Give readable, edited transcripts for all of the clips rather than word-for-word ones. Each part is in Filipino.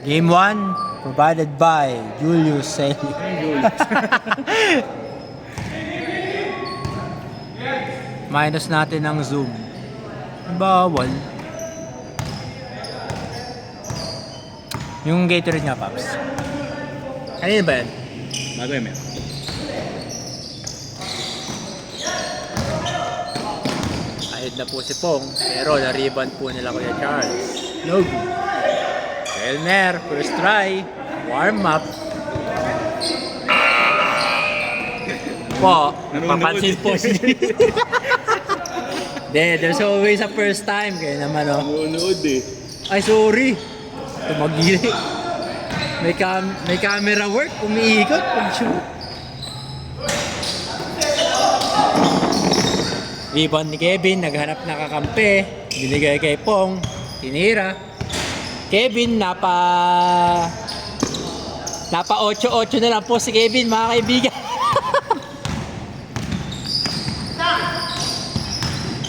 Game 1, provided by Julius Celio. Minus natin ang zoom. Bawal. Yung Gatorade nga, Paps. Kanina ba yan? Bago yun, Ahead na po si Pong, pero na-rebound po nila Kuya Charles. No good. Elmer, first try. Warm up. Po, papansin po si... there's always a first time. Kaya naman, oh. Nanonood eh. Ay, sorry. Tumagili. May camera work. Umiikot. Pag-shoot. Rebound ni Kevin. Naghanap na kakampi. Binigay kay Pong. Tinira. Kevin, napa 8-8 na lang po si Kevin, mga kaibigan.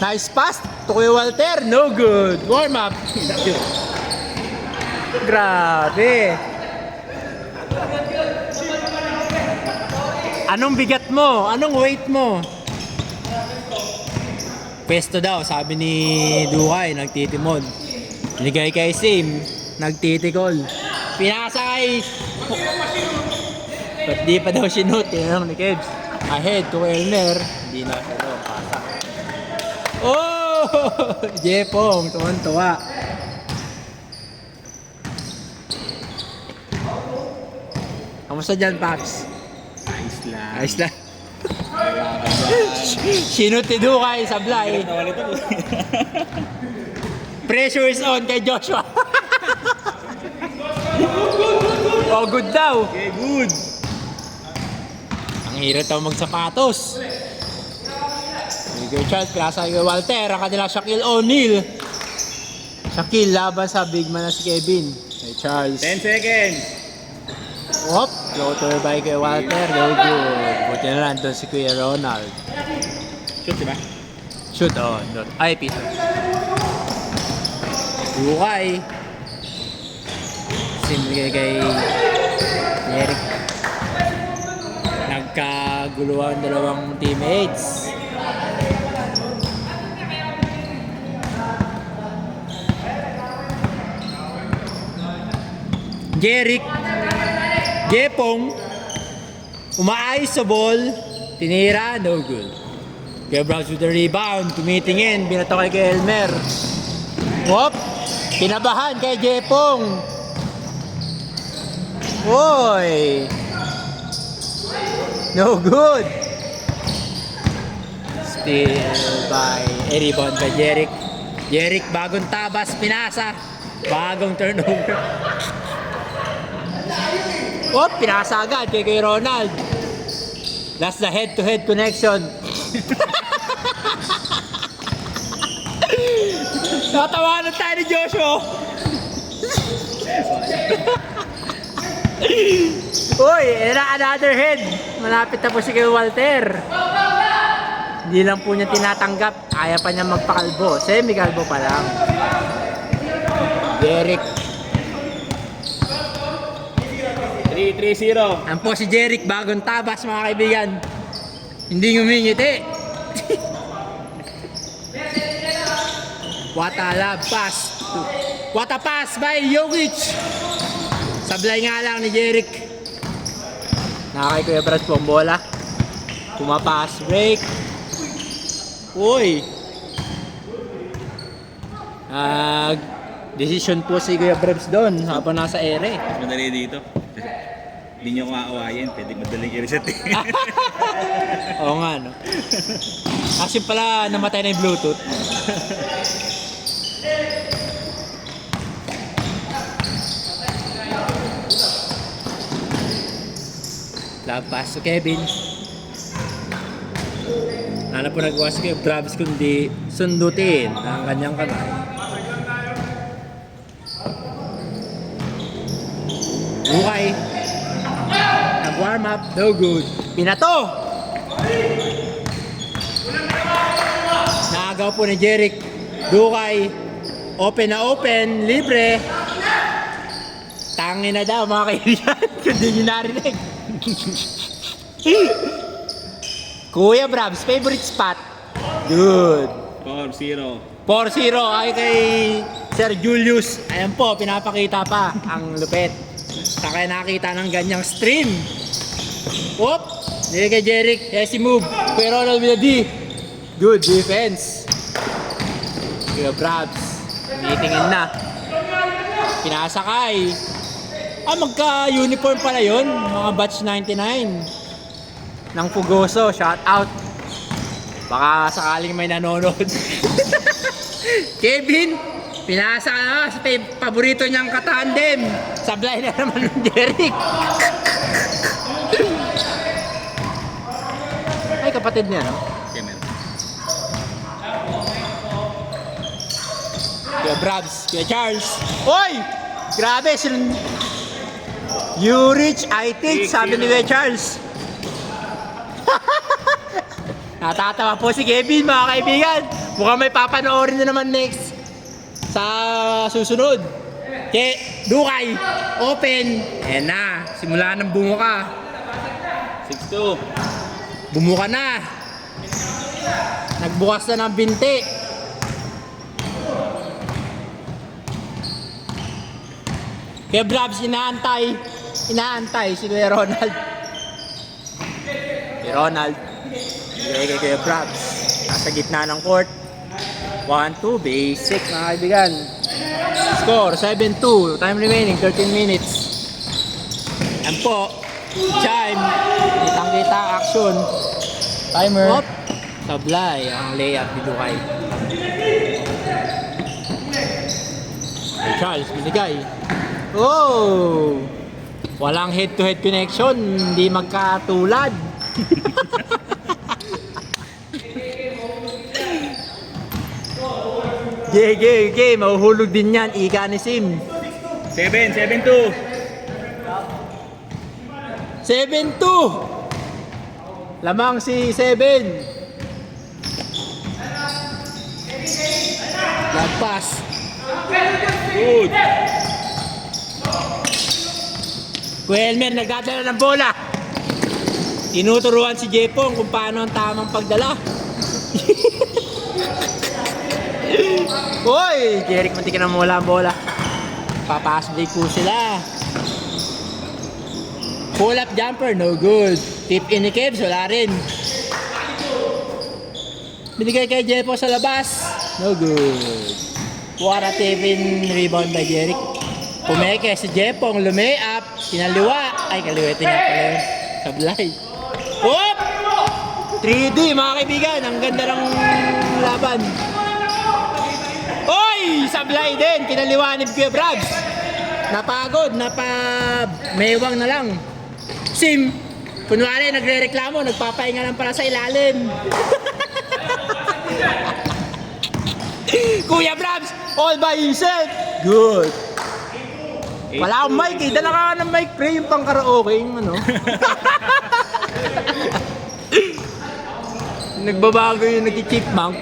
Nice pass to Kuya Walter. No good. Warm up. Grabe. Anong bigat mo? Anong weight mo? Pesto daw, sabi ni Dukay, nagtitimod. Binigay kay Sim, nagtitikol. Pinasa kay... Ba't di pa daw sinut? Tinanong ni Kebs. Ahead to Elmer. Hindi na siya daw, pasa. Oh! Jepong, tuwan-tuwa. Kamusta dyan, Paps? Ayos lang. Ayos lang. Sinut ni Dukay, sablay. Pressure is on kay Joshua. Oh, good daw. Okay, good. Ang hirap daw magsapatos. Bigay Charles, pinasa kay Walter. Ang kanila Shaquille O'Neal. Shaquille laban sa big man na si Kevin. Kay Charles. 10 seconds. Hop, floater by kay Walter. No good. Buti na lang doon si Kuya Ronald. Shoot, diba? Shoot on. Ay, piso. Bukay. Simigay kay Eric. Nagkaguluhan dalawang teammates. Jeric. Jepong. Umaayos sa ball. Tinira. No good. Kaya Browns with the rebound. Tumitingin. Binato kay Elmer. Whoop. Kinabahan kay Jepong. Oy. No good. Still by rebound by Jeric. Jeric bagong tabas, pinasa. Bagong turnover. Oh, pinasa agad kay Ronald. That's the head-to-head connection. Natawanan tayo ni Joshua. Uy, another head. Malapit na po si kay Walter. Hindi lang po niya tinatanggap. Kaya pa niya magpakalbo. Semi-kalbo pa lang. Jeric. 3-3-0. Ang po si Jeric, bagong tabas mga kaibigan. Hindi ngumingiti. What a love pass. What a pass by Jokic. Sablay nga lang ni Jeric. Nakakay Kuya Brad po ang bola. Pumapas, break. Uy. Decision po si Kuya Brebs doon habang nasa ere. Mas madali dito. Hindi nyo kumakawayan. Pwede madaling i-reset eh. Oo nga, no? Kasi pala namatay na yung Bluetooth. Love pass to Kevin. Ano po nagawa si Kuya Brebs kundi sundutin ang kanyang kamay. Bukay. Nag-warm up, no good. Pinato! Naagaw po ni Jeric. Dukay. Open na open. Libre. Tangin na daw mga kaibigan. Kung di nyo narinig. Kuya Brabs, favorite spot? Good. 4-0. 4-0 ay kay Sir Julius. Ayan po, pinapakita pa ang lupet. Saka nakita ng ganyang stream. Whoop! Dili kay Jeric. Yes, move. Kuya Ronald with a D. Good defense. Kuya Brabs. Meetingin na. Pinasakay. Magka-uniform pala yun. Mga batch 99. Ng Fugoso. Shout out. Baka sakaling may nanonood. Kevin, pinasa na sa paborito niyang katandem. Sablay na naman ng Jeric. Ay, kapatid niya, no? Kemer. Kuya Brabs, Kuya Charles. Oy! Grabe, you rich, I think, sabi ni Kuya Charles. Natatawa po si Kevin, mga kaibigan. Mukhang may papanoorin na naman next sa susunod. Dukay, open. Ayan na, simula ng bumuka. 6-2. Bumuka na. Nagbukas na ng binti. Kaya Brabs, inaantay si Kuya Ronald. Kuya Ronald. Bigay kay Kuya Brabs. Nasa gitna ng court. 1-2, basic mga kaibigan. Score, 7-2. Time remaining, 13 minutes. Yan po. Chime. Kitang-kita, action. Timer. Hop. Sablay ang layup ni Dukay. Charles, binigay. Oh! Walang head-to-head connection. Hindi magkatulad. Game. Mahuhulog din yan. Ika ni Sim. 7-2. 7-2. Lamang si 7. Lagpas. Good. Kuya Elmer nagdadala ng bola. Tinuturuan si Jepong kung paano ang tamang pagdala. Hoy! Jeric, mantika na mula ang bola. Papasday po sila. Pull up jumper, no good. Tip in ni Kebs, wala rin. Binigay kay Jepo sa labas. No good. What a tip in rebound by Jeric. Pumeke si Jepong, lumi-up. Kinaliwa. Ay, kaliwetin nga pala yun. Sablay. Whoop! 3D mga kaibigan. Ang ganda ng laban. Oy! Sablay din. Kinaliwanib Kuya Brabs. Napagod. Mewang na lang. Sim. Kunwari nagre-reklamo. Nagpapahinga lang pala sa ilalim. Kuya Brabs. All by himself. Good. Wala akong mic eh. Dala ka ng mic pre. Yung pang karaoke. Yung ano. Nagbabago yung nag-chipmunk.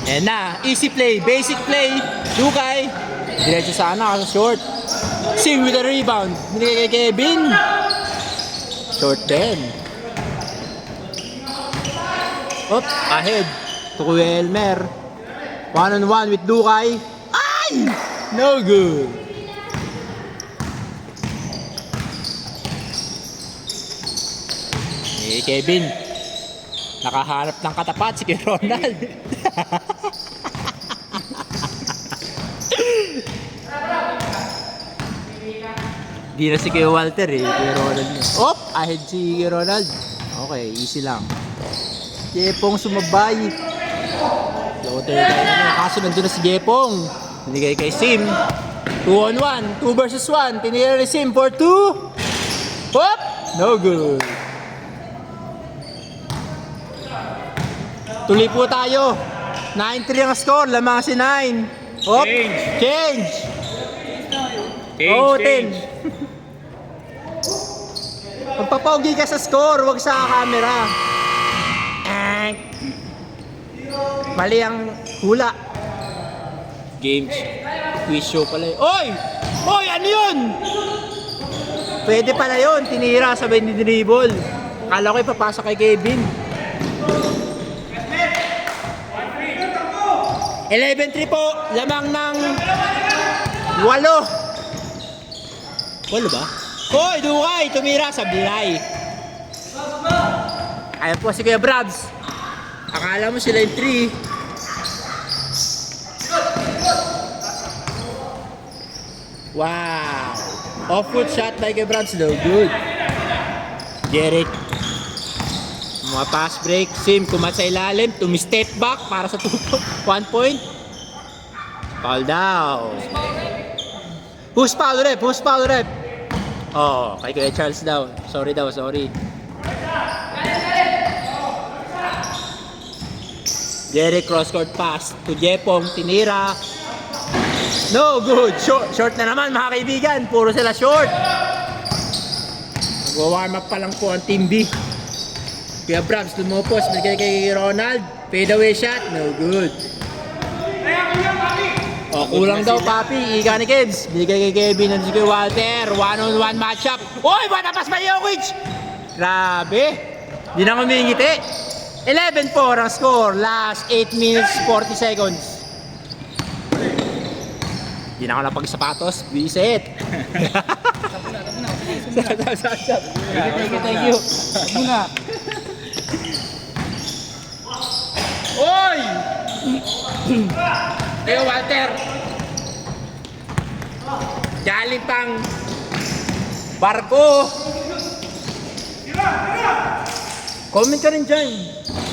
Ayan na, easy play, basic play, Dukay. Diretso sana kasi short. Sim with a rebound. Binigay kay Kevin. Short din. Up, ahead. To Kuya Elmer. 1-on-1 with Dukay. Ay! No good. Kevin. Nakahanap ng katapat si Kuya Ronald. Di na si Kuya Walter eh. Kuya Ronald na. Op! Ahead si Kuya Ronald. Okay, easy lang. Jepong sumabay. Floater tayo na. Kaso nandun na si Jepong. Binigay kay Sim. 2-on-1. 2 versus 1. Tinira ni Sim for 2. Op! No good. Tuloy po tayo. 9-3 ang score. Lamang si 9. Op! Change! Oh, 10. Magpapogi ka sa score. Huwag sa camera. Mali ang hula. Games. Quiz show pala yun. Oy! Oy! Ano yun? Pwede pala yun. Tinira, sabay ni dribble. Akala ko ipapasa kay Kevin. 11-3 po. Lamang ng 8. 8 ba? Hoy! Dukay! Tumira sa Bilay. Ayan po si Kuya Brabs. Akala mo sila yung 3. Wow! Off-foot shot by Kuya Brabs. No good. Jeric. Mga pass break. Sim kumat sa ilalim. Tumi-step back para sa 1 point. Foul down. Who's foul rep? Who's foul rep? Oh, kay Kuya Charles daw. Sorry daw, sorry. Jerry cross-court pass to Jepong. Tinira. No good. Short na naman mga kaibigan. Puro sila short. Mag-warm up pa lang po ang Team B. Kuya Brabs lumupos. Binigay kay Ronald. Fade away shot. No good. Oh, kulang daw papi. Iga ni Kids. Binigay kay Kevin and si Kuya Walter. One-on-one matchup. Oy! Matapas pa Jokic! Grabe. Di na kumingiti. 11-4 ang score. Last 8 minutes 40 seconds. Di na ako napagsapatos. Visit. Thank you. Muna. Oy! Kuya Walter. Galing pang barko. Comment ka rin dyan.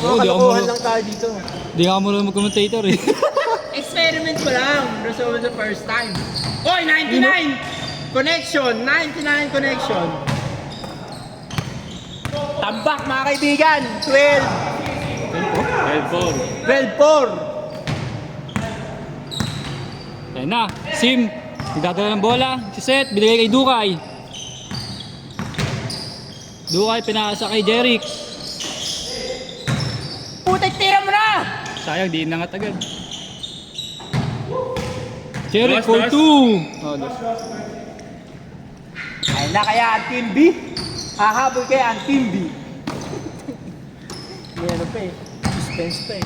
Mga kalokohan lang tayo dito. Di nga mo lang mag-commentator eh. Experiment ko lang. This was the first time. Oy, 99! Connection! 99 connection! Tambak mga kaibigan! 12-4! Ayan na. Sim. Nagdadala ng bola. Si Seth. Binigay kay Dukay. Dukay pinasa kay Jeric. Putek, tira mo na! Sayang, di nangat agad. Jeric Dos, for dos. 2. Oh, dos. Ay na kaya ang Team B. Hahabol kaya ang Team B. Meron pa eh. Suspense pa eh.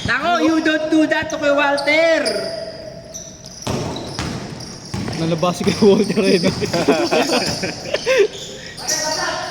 Nako, you don't do that to kay Walter. Nalabas si kay Walter eh.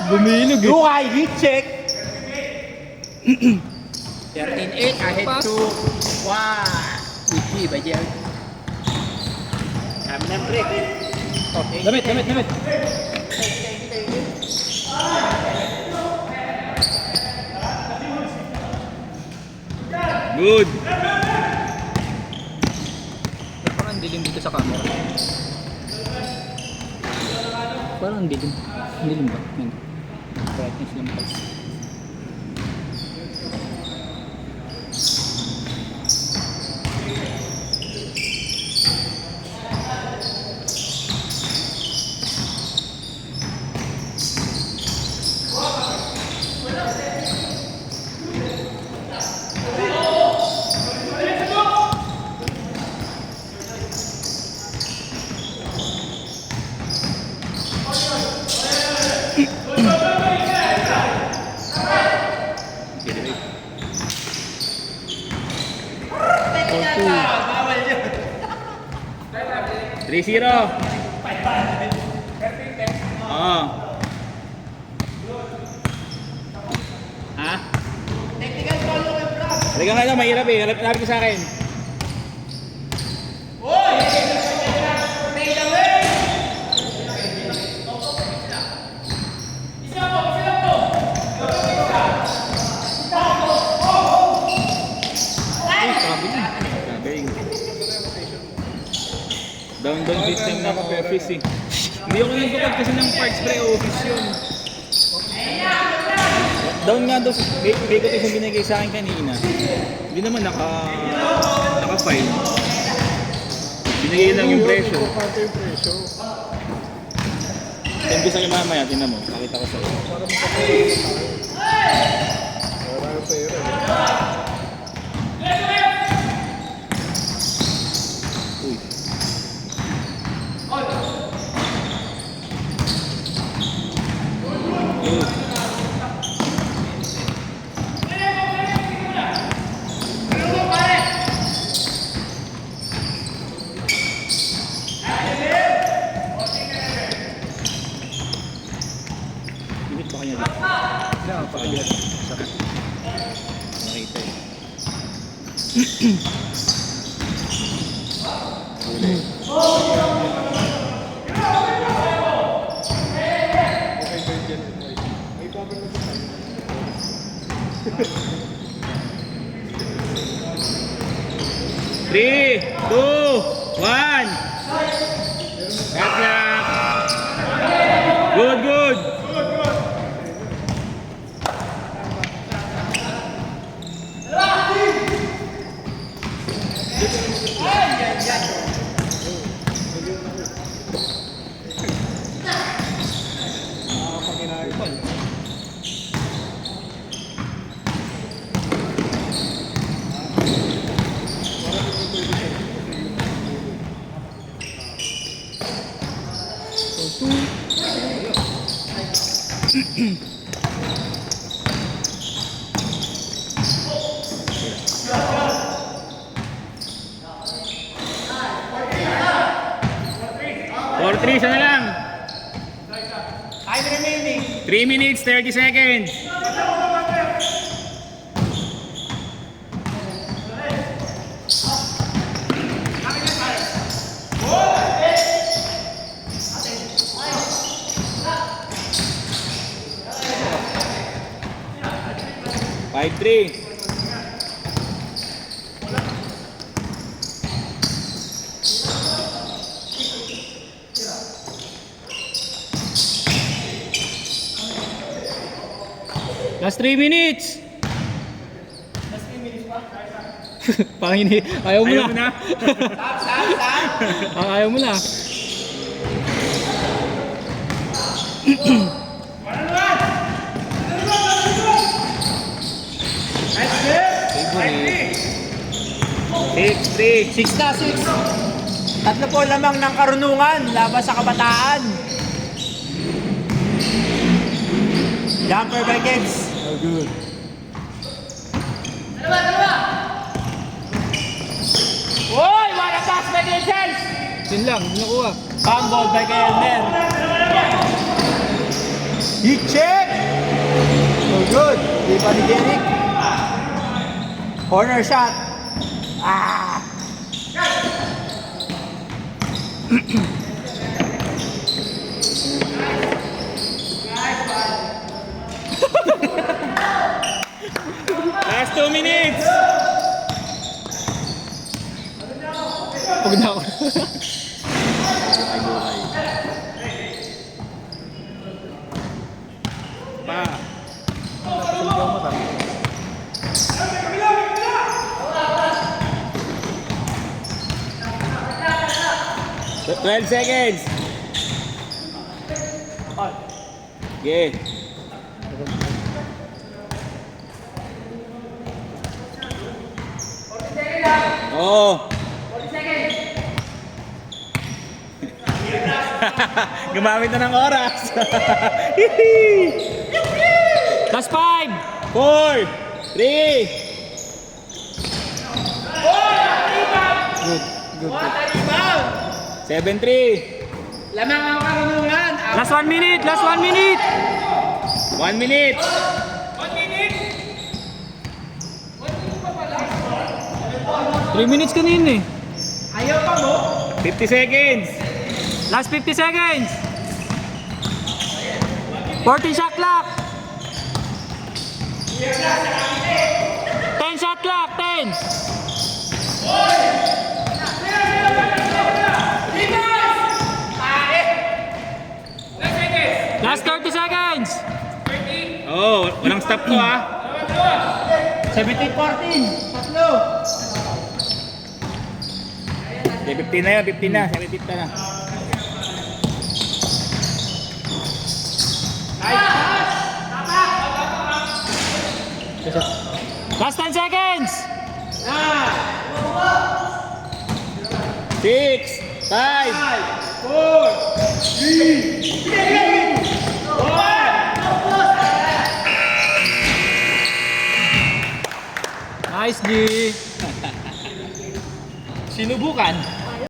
Bumilog eh. Dukay, heat check. 13-8 ahead to 1. Wiki by Jerry. Kami ng break. Okay. Damit. Good. Parang dilim dito sa camera. Parang dilim. Dilim ba? Yan. Brightness lang pa. Bawal yun. 3-0. Oo. Ha? Technical foul ko yung Brad. Halika nga lang, mahirap eh. Lapit ka sa akin. Oy! Fade away! Galing. Down system na pa-office eh. Hindi ako nagpapag kasi ng parts pre office yun. Down nga daw, may ko yung binigay sa akin kanina. Hindi naman naka-file. Binigay lang yung presyo. Send ko sa'yo mamaya, tinan mo. Pakita ko sa'yo. Uy. Limit pa kanya dito. Nakita eh. Huli. Three, two, one. Cut na. Good, good. Or 3, sana lang. 3 minutes, 30 seconds. Five, 3. Last 3 minutes! Pangini, ayaw mo Ayaw mo na. na? Ayaw mo na. Six, 3. 6 na, 6. Tatlo po lamang ng karunungan laban sa kabataan. Jumper by Kebs. Oh, good. Uy! What a pass by Gensels! Yun lang, hindi nakuha. Fumble by Elmer. Heat check! So good. Di pa ni Jeric. Corner shot. Ah! Last 2 minutes. Pag na ako. Pa. 12 seconds. Okay. Oh. 40 seconds. Gumamit na ng oras. Last 5! 4, 3. Good, good, good. 7-3. Lamang ang karunungan. Last 1 minute! Last 1 minute! 1 minute. 3 minutes kanina eh. Ayaw pa mo? 50 seconds. Last 50 seconds! 40 shot clock! 10 shot clock! 10! Last 30 seconds! Oh, walang stop to ah. 17-14. Tatlo. 50 na yan, 50 na. 750 na. Last 10 seconds! 6, 5, 4, 3, Nice, G! sinubukan.